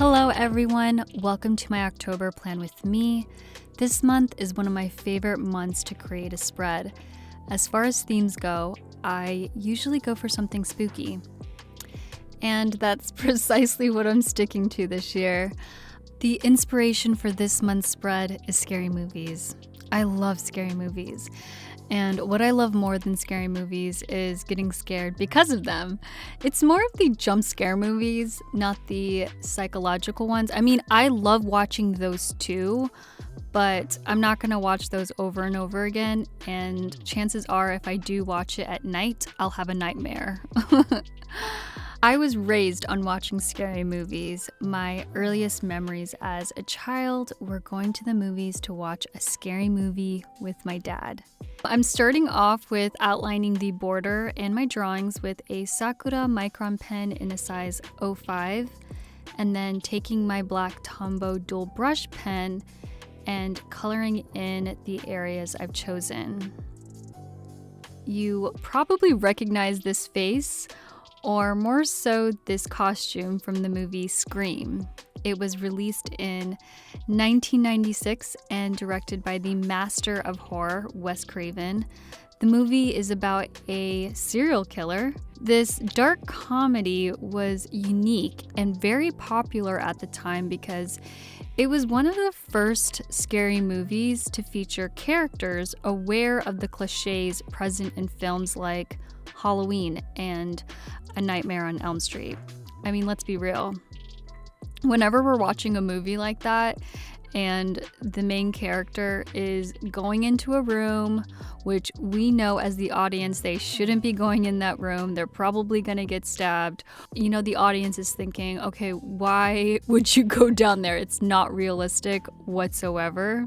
Hello everyone, welcome to my October plan with me. This month is one of my favorite months to create a spread. As far as themes go, I usually go for something spooky. And that's precisely what I'm sticking to this year. The inspiration for this month's spread is scary movies. I love scary movies. And what I love more than scary movies is getting scared because of them. It's more of the jump scare movies, not the psychological ones. I mean, I love watching those too, but I'm not going to watch those over and over again. And chances are, if I do watch it at night, I'll have a nightmare. I was raised on watching scary movies. My earliest memories as a child were going to the movies to watch a scary movie with my dad. I'm starting off with outlining the border and my drawings with a Sakura Micron pen in a size 05, and then taking my black Tombow dual brush pen and coloring in the areas I've chosen. You probably recognize this face, or more so this costume, from the movie Scream. It was released in 1996 and directed by the master of horror, Wes Craven. The movie is about a serial killer. This dark comedy was unique and very popular at the time because it was one of the first scary movies to feature characters aware of the cliches present in films like Halloween and A Nightmare on Elm Street. I mean, let's be real. Whenever we're watching a movie like that and the main character is going into a room, which we know as the audience they shouldn't be going in that room, they're probably going to get stabbed. You know, the audience is thinking, okay, why would you go down there? It's not realistic whatsoever.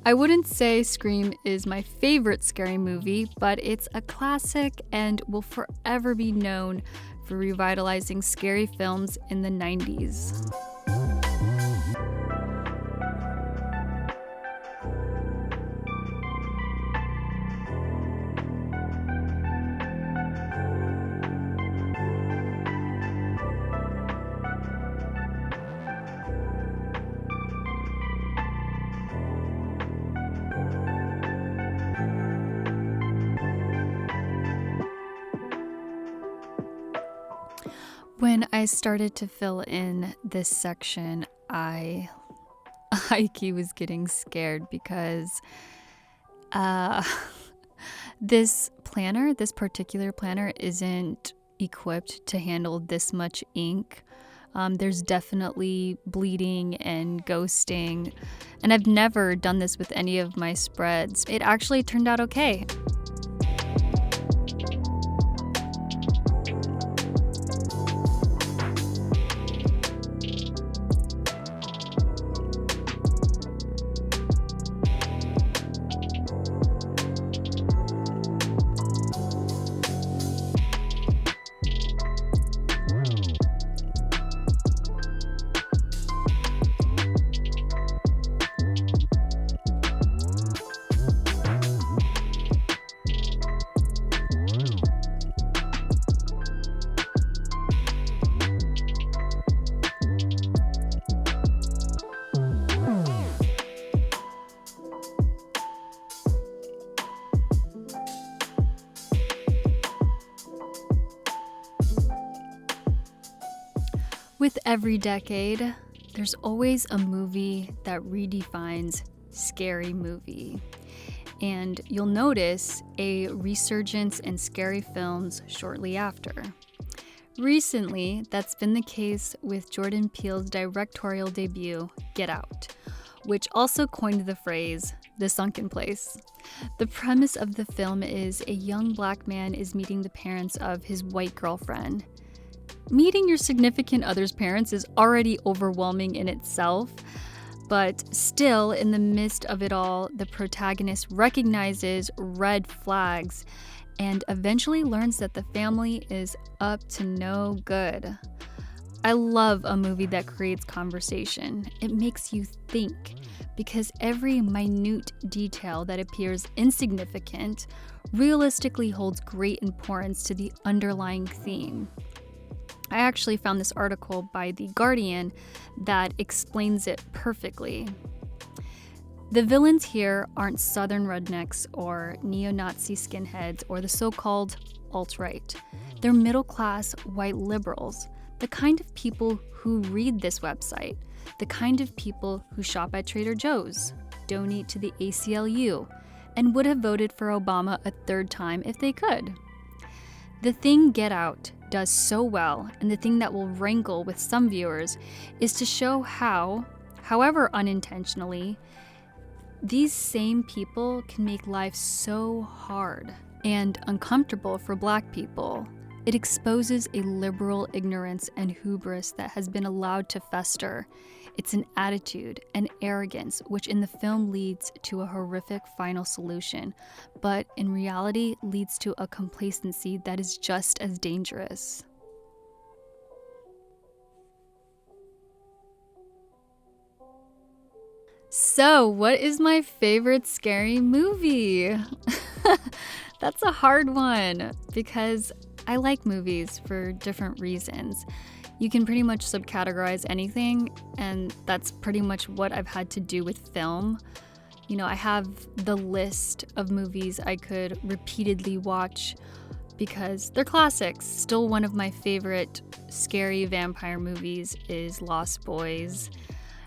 I wouldn't say Scream is my favorite scary movie, but it's a classic and will forever be known for revitalizing scary films in the 90s. When I started to fill in this section, I was getting scared because this particular planner isn't equipped to handle this much ink. There's definitely bleeding and ghosting, and I've never done this with any of my spreads. It actually turned out okay. With every decade, there's always a movie that redefines scary movie. And you'll notice a resurgence in scary films shortly after. Recently, that's been the case with Jordan Peele's directorial debut, Get Out, which also coined the phrase, the sunken place. The premise of the film is a young black man is meeting the parents of his white girlfriend. Meeting your significant other's parents is already overwhelming in itself, but still, in the midst of it all, the protagonist recognizes red flags and eventually learns that the family is up to no good. I love a movie that creates conversation. It makes you think, because every minute detail that appears insignificant realistically holds great importance to the underlying theme. I actually found this article by The Guardian that explains it perfectly. The villains here aren't Southern rednecks or neo-Nazi skinheads or the so-called alt-right. They're middle-class white liberals, the kind of people who read this website, the kind of people who shop at Trader Joe's, donate to the ACLU, and would have voted for Obama a third time if they could. The thing Get Out does so well, and the thing that will rankle with some viewers, is to show how, however unintentionally, these same people can make life so hard and uncomfortable for Black people. It exposes a liberal ignorance and hubris that has been allowed to fester. It's an attitude and arrogance which in the film leads to a horrific final solution, but in reality leads to a complacency that is just as dangerous. So, what is my favorite scary movie? That's a hard one because I like movies for different reasons. You can pretty much subcategorize anything, and that's pretty much what I've had to do with film. You know, I have the list of movies I could repeatedly watch because they're classics. Still, one of my favorite scary vampire movies is Lost Boys.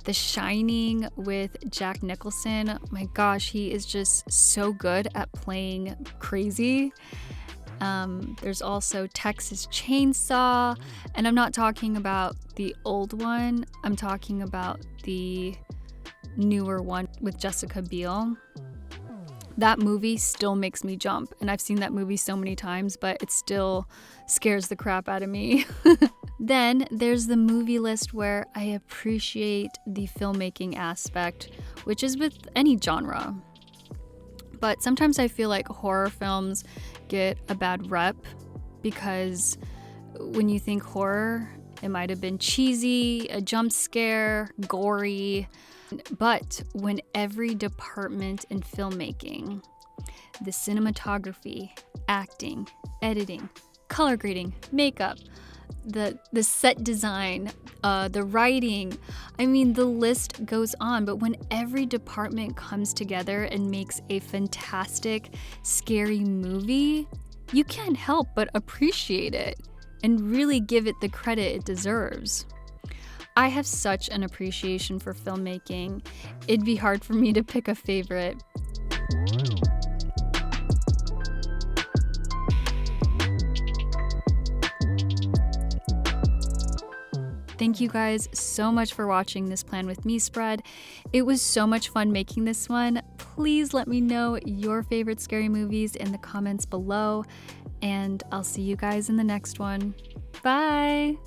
The Shining with Jack Nicholson, my gosh, he is just so good at playing crazy. There's also Texas Chainsaw, and I'm not talking about the old one, I'm talking about the newer one with Jessica Biel. That movie still makes me jump, and I've seen that movie so many times, but it still scares the crap out of me. Then there's the movie list where I appreciate the filmmaking aspect, which is with any genre. But sometimes I feel like horror films get a bad rep because when you think horror, it might have been cheesy, a jump scare, gory. But when every department in filmmaking, the cinematography, acting, editing, color grading, makeup, the set design, the writing, I mean, the list goes on. But when every department comes together and makes a fantastic, scary movie, you can't help but appreciate it and really give it the credit it deserves. I have such an appreciation for filmmaking. It'd be hard for me to pick a favorite. Thank you guys so much for watching this Plan With Me spread. It was so much fun making this one. Please let me know your favorite scary movies in the comments below, and I'll see you guys in the next one. Bye!